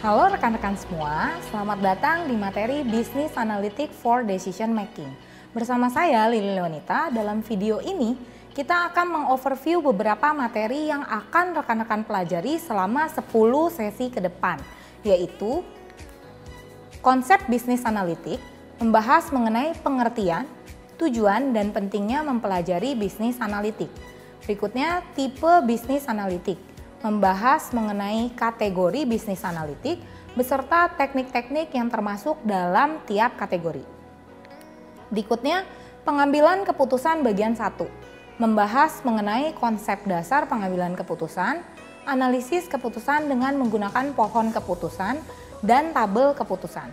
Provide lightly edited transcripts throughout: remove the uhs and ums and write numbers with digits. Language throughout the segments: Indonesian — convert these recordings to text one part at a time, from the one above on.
Halo rekan-rekan semua, selamat datang di materi Business Analytics for Decision Making. Bersama saya Lili Leonita, dalam video ini kita akan mengoverview beberapa materi yang akan rekan-rekan pelajari selama 10 sesi ke depan, yaitu konsep Business Analytics, membahas mengenai pengertian, tujuan dan pentingnya mempelajari Business Analytics. Berikutnya tipe Business Analytics, membahas mengenai kategori bisnis analitik beserta teknik-teknik yang termasuk dalam tiap kategori. Berikutnya, pengambilan keputusan bagian 1, membahas mengenai konsep dasar pengambilan keputusan, analisis keputusan dengan menggunakan pohon keputusan, dan tabel keputusan.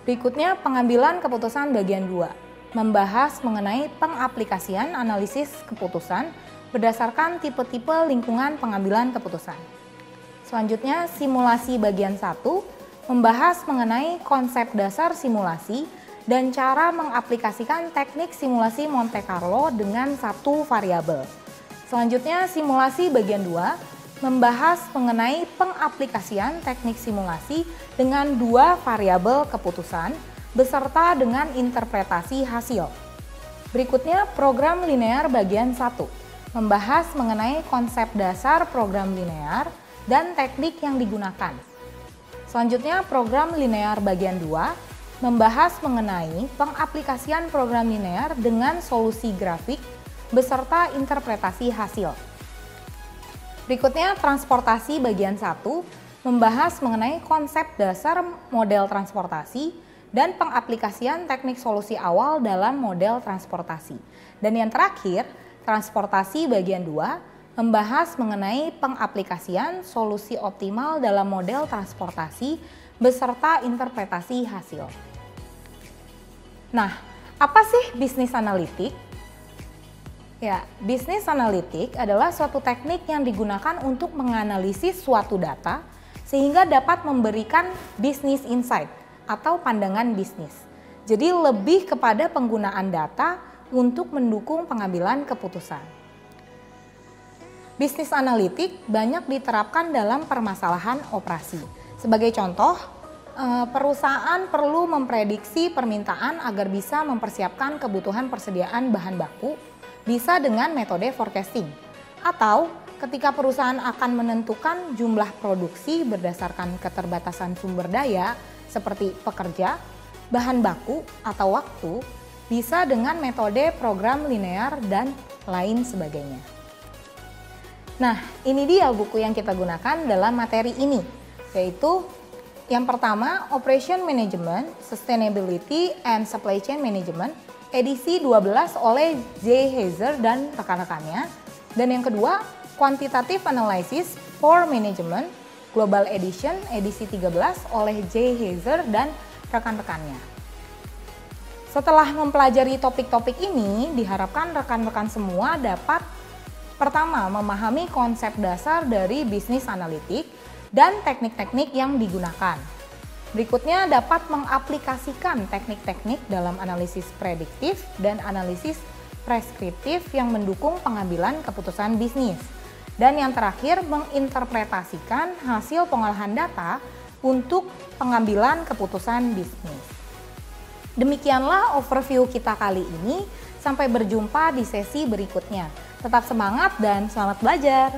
Berikutnya, pengambilan keputusan bagian 2, membahas mengenai pengaplikasian analisis keputusan berdasarkan tipe-tipe lingkungan pengambilan keputusan. Selanjutnya, simulasi bagian 1 membahas mengenai konsep dasar simulasi dan cara mengaplikasikan teknik simulasi Monte Carlo dengan satu variabel. Selanjutnya, simulasi bagian 2 membahas mengenai pengaplikasian teknik simulasi dengan dua variabel keputusan beserta dengan interpretasi hasil. Berikutnya, program linear bagian 1 membahas mengenai konsep dasar program linear dan teknik yang digunakan. Selanjutnya, program linear bagian 2 membahas mengenai pengaplikasian program linear dengan solusi grafik beserta interpretasi hasil. Berikutnya, transportasi bagian 1 membahas mengenai konsep dasar model transportasi dan pengaplikasian teknik solusi awal dalam model transportasi. Dan yang terakhir, transportasi bagian 2 membahas mengenai pengaplikasian solusi optimal dalam model transportasi beserta interpretasi hasil. Nah, apa sih bisnis analitik? Ya, bisnis analitik adalah suatu teknik yang digunakan untuk menganalisis suatu data sehingga dapat memberikan business insight atau pandangan bisnis. Jadi lebih kepada penggunaan data untuk mendukung pengambilan keputusan. Bisnis analitik banyak diterapkan dalam permasalahan operasi. Sebagai contoh, perusahaan perlu memprediksi permintaan agar bisa mempersiapkan kebutuhan persediaan bahan baku, bisa dengan metode forecasting. Atau ketika perusahaan akan menentukan jumlah produksi berdasarkan keterbatasan sumber daya seperti pekerja, bahan baku, atau waktu, bisa dengan metode program linear dan lain sebagainya. Nah, ini dia buku yang kita gunakan dalam materi ini, yaitu yang pertama, Operation Management, Sustainability and Supply Chain Management, edisi 12 oleh J. Heiser dan rekan-rekannya. Dan yang kedua, Quantitative Analysis for Management, Global Edition, edisi 13 oleh J. Heiser dan rekan-rekannya. Setelah mempelajari topik-topik ini, diharapkan rekan-rekan semua dapat pertama memahami konsep dasar dari bisnis analitik dan teknik-teknik yang digunakan. Berikutnya dapat mengaplikasikan teknik-teknik dalam analisis prediktif dan analisis preskriptif yang mendukung pengambilan keputusan bisnis. Dan yang terakhir, menginterpretasikan hasil pengolahan data untuk pengambilan keputusan bisnis. Demikianlah overview kita kali ini. Sampai berjumpa di sesi berikutnya. Tetap semangat dan selamat belajar!